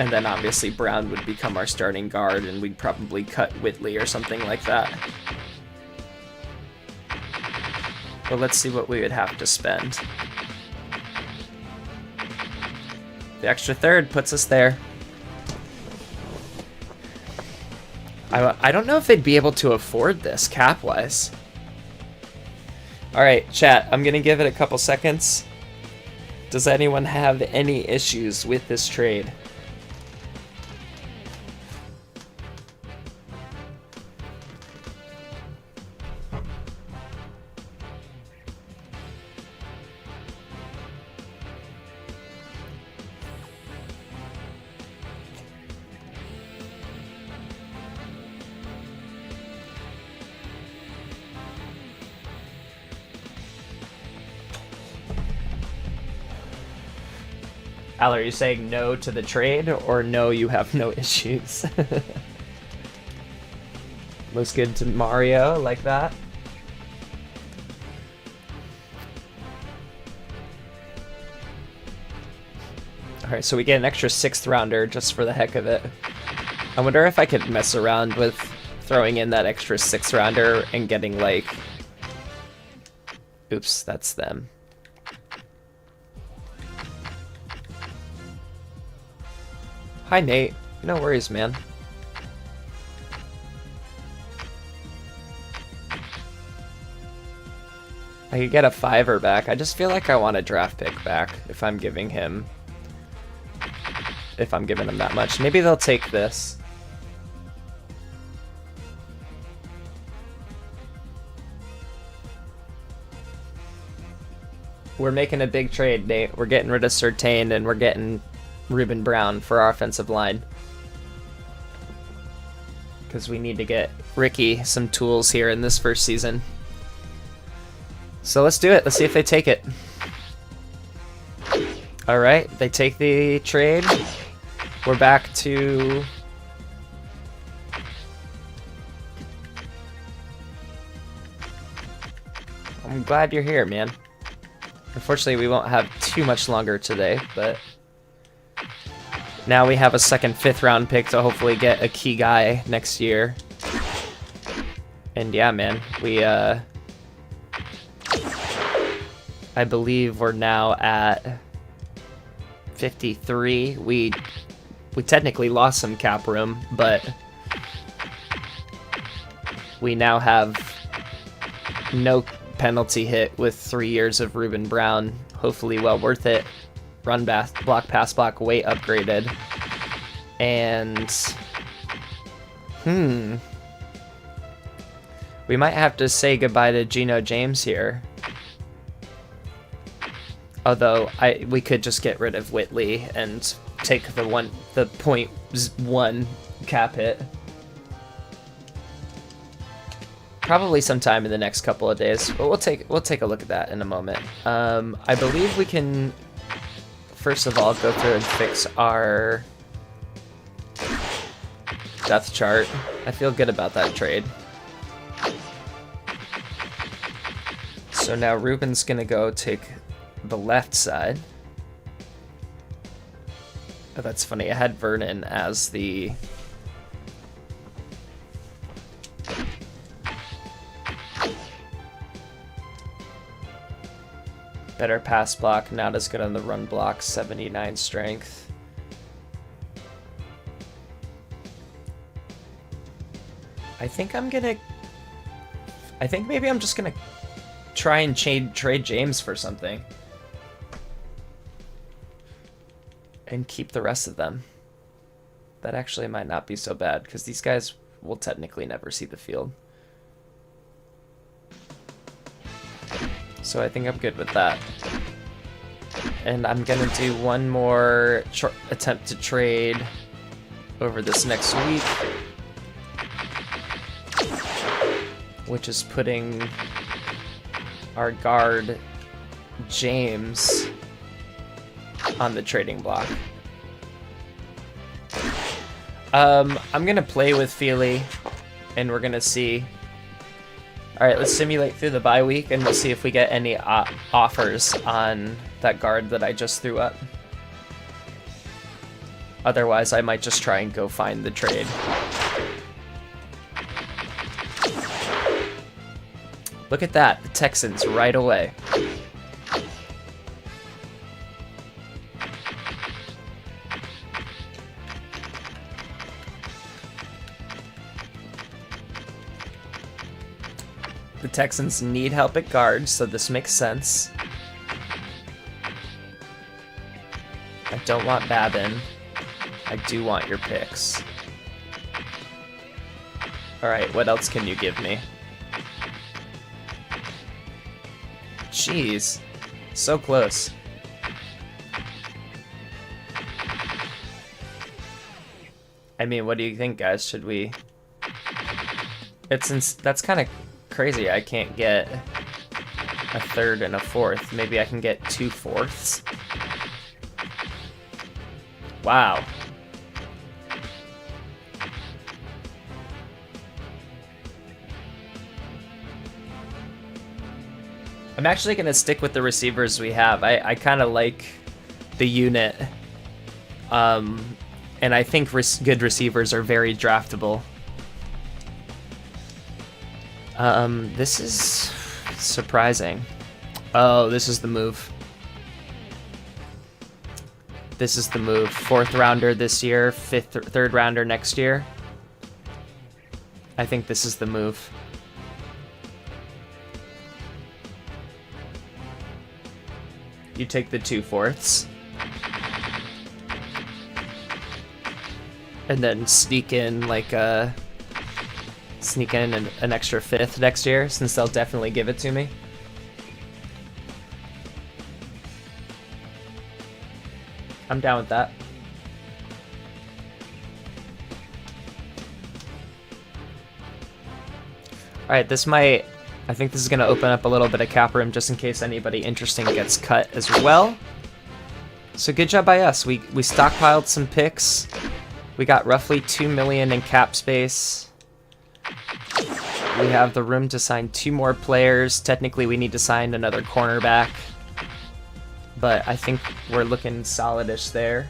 And then obviously Brown would become our starting guard, and we'd probably cut Whitley or something like that. But let's see what we would have to spend. The extra 3rd puts us there. I don't know if they'd be able to afford this cap-wise. Alright, chat, I'm going to give it a couple seconds. Does anyone have any issues with this trade? Al, are you saying no to the trade, or no, you have no issues? Looks good to Mario, like that. Alright, so we get an extra 6th rounder just for the heck of it. I wonder if I could mess around with throwing in that extra 6th rounder and getting like... Oops, that's them. Hi, Nate. No worries, man. I could get a 5er back. I just feel like I want a draft pick back if I'm giving him... If I'm giving him that much. Maybe they'll take this. We're making a big trade, Nate. We're getting rid of Surtain and we're getting Ruben Brown for our offensive line. Because we need to get Ricky some tools here in this first season. So let's do it. Let's see if they take it. Alright, they take the trade. We're back to... I'm glad you're here, man. Unfortunately, we won't have too much longer today, but... Now we have a second 5th round pick to hopefully get a key guy next year. And yeah, man, we, I believe we're now at 53. We technically lost some cap room, but we now have no penalty hit with 3 years of Ruben Brown. Hopefully well worth it. Run block, pass block, weight upgraded. And... we might have to say goodbye to Geno James here. Although, we could just get rid of Whitley and take the 0.1 cap hit. Probably sometime in the next couple of days, but we'll take a look at that in a moment. I believe we can first of all go through and fix our depth chart. I feel good about that trade. So now Ruben's gonna go take the left side. Oh, that's funny. I had Vernon as the... Better pass block, not as good on the run block, 79 strength. I think maybe I'm just gonna try and trade James for something. And keep the rest of them. That actually might not be so bad, because these guys will technically never see the field. So I think I'm good with that. And I'm gonna do one more attempt to trade over this next week, which is putting our guard James on the trading block. I'm gonna play with Feely and we're gonna see. Alright, let's simulate through the bye week and we'll see if we get any offers on that guard that I just threw up. Otherwise, I might just try and go find the trade. Look at that, the Texans right away. The Texans need help at guard, so this makes sense. I don't want Babin. I do want your picks. Alright, what else can you give me? Jeez. So close. I mean, what do you think, guys? Should we... That's kind of crazy. I can't get a third and a fourth. Maybe I can get 2 fourths. Wow. I'm actually going to stick with the receivers we have. I kind of like the unit. And I think good receivers are very draftable. This is surprising. Oh, this is the move. This is the move. 4th rounder this year, 3rd rounder next year. I think this is the move. You take the 2/4. And then sneak in like an extra 5th next year, since they'll definitely give it to me. I'm down with that. Alright, I think this is going to open up a little bit of cap room just in case anybody interesting gets cut as well. So good job by us. We stockpiled some picks. We got roughly $2 million in cap space. We have the room to sign 2 more players. Technically, we need to sign another cornerback. But I think we're looking solidish there.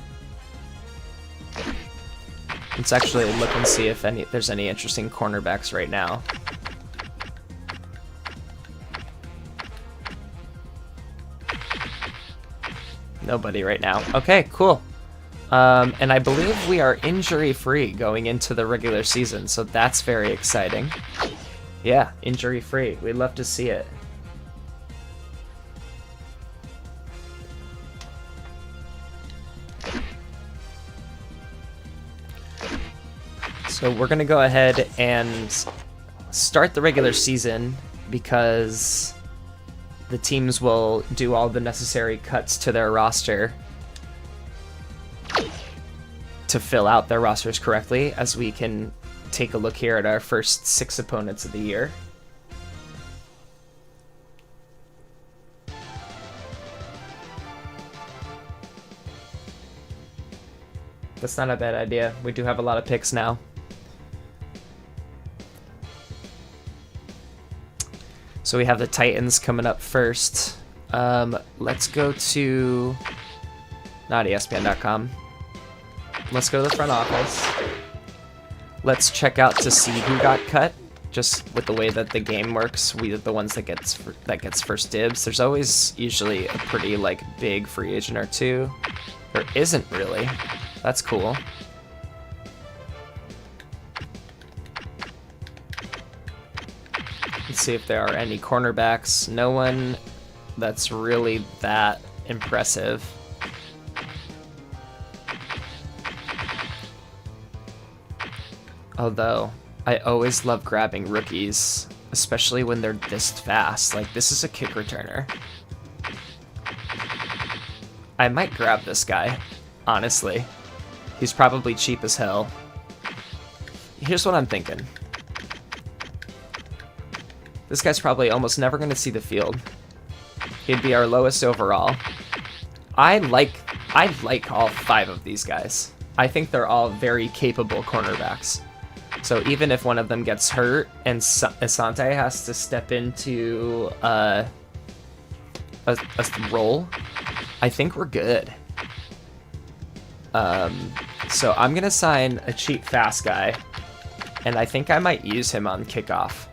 Let's actually look and see if there's any interesting cornerbacks right now. Nobody right now. Okay, cool. And I believe we are injury-free going into the regular season, so that's very exciting. Yeah, injury-free. We'd love to see it. So we're going to go ahead and start the regular season because the teams will do all the necessary cuts to their roster to fill out their rosters correctly, as we can take a look here at our first 6 opponents of the year. That's not a bad idea. We do have a lot of picks now. So we have the Titans coming up first. Let's go to not ESPN.com. Let's go to the front office. Let's check out to see who got cut. Just with the way that the game works, we are the ones that gets first dibs. There's always usually a pretty like big free agent or two. There isn't really. That's cool. Let's see if there are any cornerbacks. No one that's really that impressive. Although, I always love grabbing rookies, especially when they're this fast. Like, this is a kick returner. I might grab this guy, honestly. He's probably cheap as hell. Here's what I'm thinking. This guy's probably almost never going to see the field. He'd be our lowest overall. I like all 5 of these guys. I think they're all very capable cornerbacks. So even if one of them gets hurt and Asante has to step into a role, I think we're good. So I'm going to sign a cheap fast guy, and I think I might use him on kickoff.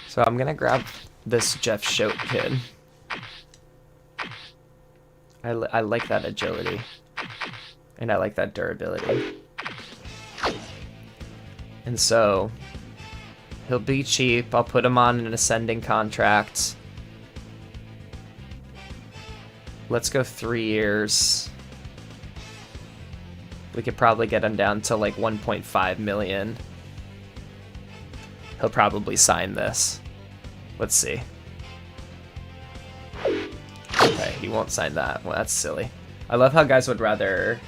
So I'm going to grab this Jeff Schote kid. I like that agility, and I like that durability. And so he'll be cheap. I'll put him on an ascending contract. Let's go 3 years. We could probably get him down to like 1.5 million. He'll probably sign this. Let's see. Okay, he won't sign that. Well, that's silly. I love how guys would rather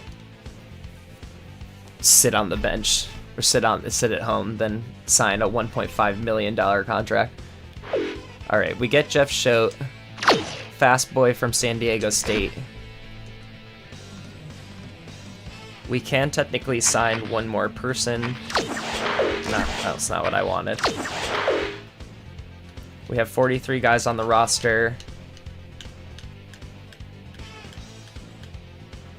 sit on the bench or sit at home than sign a $1.5 million contract. All right, we get Jeff Schote, fast boy from San Diego State. We can technically sign one more person. No, that's not what I wanted. We have 43 guys on the roster.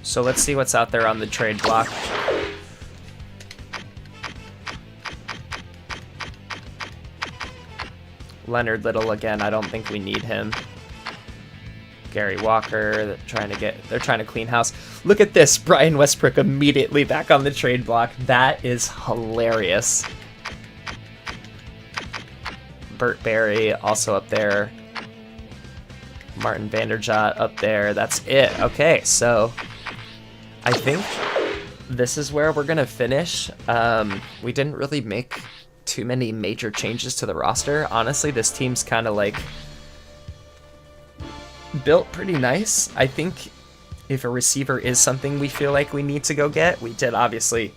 So let's see what's out there on the trade block. Leonard Little again, I don't think we need him. Gary Walker, they're trying to clean house. Look at this, Brian Westbrook immediately back on the trade block. That is hilarious. Burt Berry also up there. Martin Vanderjagt up there. That's it. Okay, so I think this is where we're gonna finish. We didn't really make too many major changes to the roster. Honestly, this team's kind of like built pretty nice. I think if a receiver is something we feel like we need to go get, we did obviously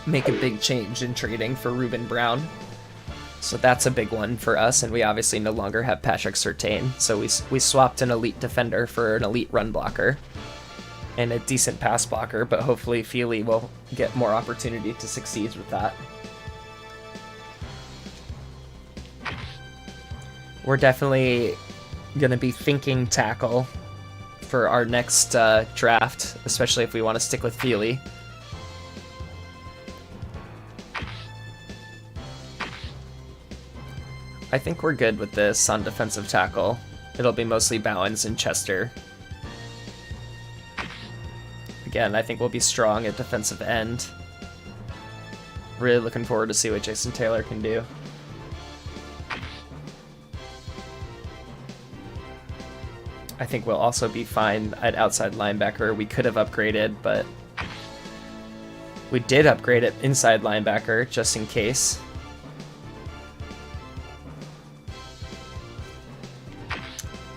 make a big change in trading for Ruben Brown. So that's a big one for us, and we obviously no longer have Patrick Surtain. So we swapped an elite defender for an elite run blocker and a decent pass blocker, but hopefully Feely will get more opportunity to succeed with that. We're definitely going to be thinking tackle for our next draft, especially if we want to stick with Feely. I think we're good with this on defensive tackle. It'll be mostly Bowens and Chester. Again, I think we'll be strong at defensive end. Really looking forward to see what Jason Taylor can do. I think we'll also be fine at outside linebacker. We could have upgraded, but we did upgrade at inside linebacker just in case.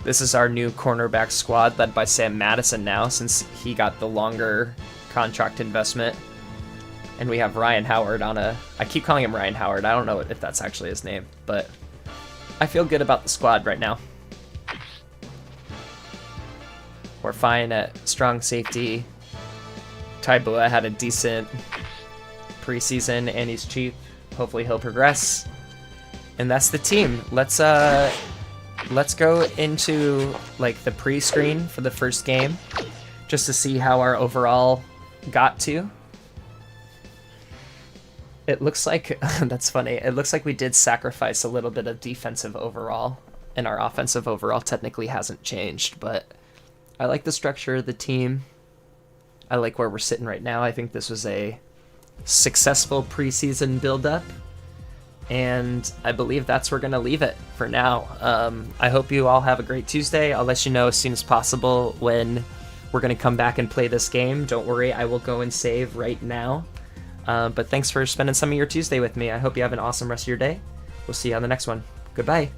This is our new cornerback squad led by Sam Madison now, since he got the longer contract investment. And we have Ryan Howard on a... I keep calling him Ryan Howard. I don't know if that's actually his name, but I feel good about the squad right now. We're fine at strong safety. Taibua had a decent preseason, and he's cheap. Hopefully he'll progress. And that's the team. Let's go into like the pre-screen for the first game, just to see how our overall got to. It looks like, that's funny, it looks like we did sacrifice a little bit of defensive overall, and our offensive overall technically hasn't changed, but I like the structure of the team. I like where we're sitting right now. I think this was a successful preseason build-up, and I believe that's where we're going to leave it for now. I hope you all have a great Tuesday. I'll let you know as soon as possible when we're going to come back and play this game. Don't worry, I will go and save right now. But thanks for spending some of your Tuesday with me. I hope you have an awesome rest of your day. We'll see you on the next one. Goodbye.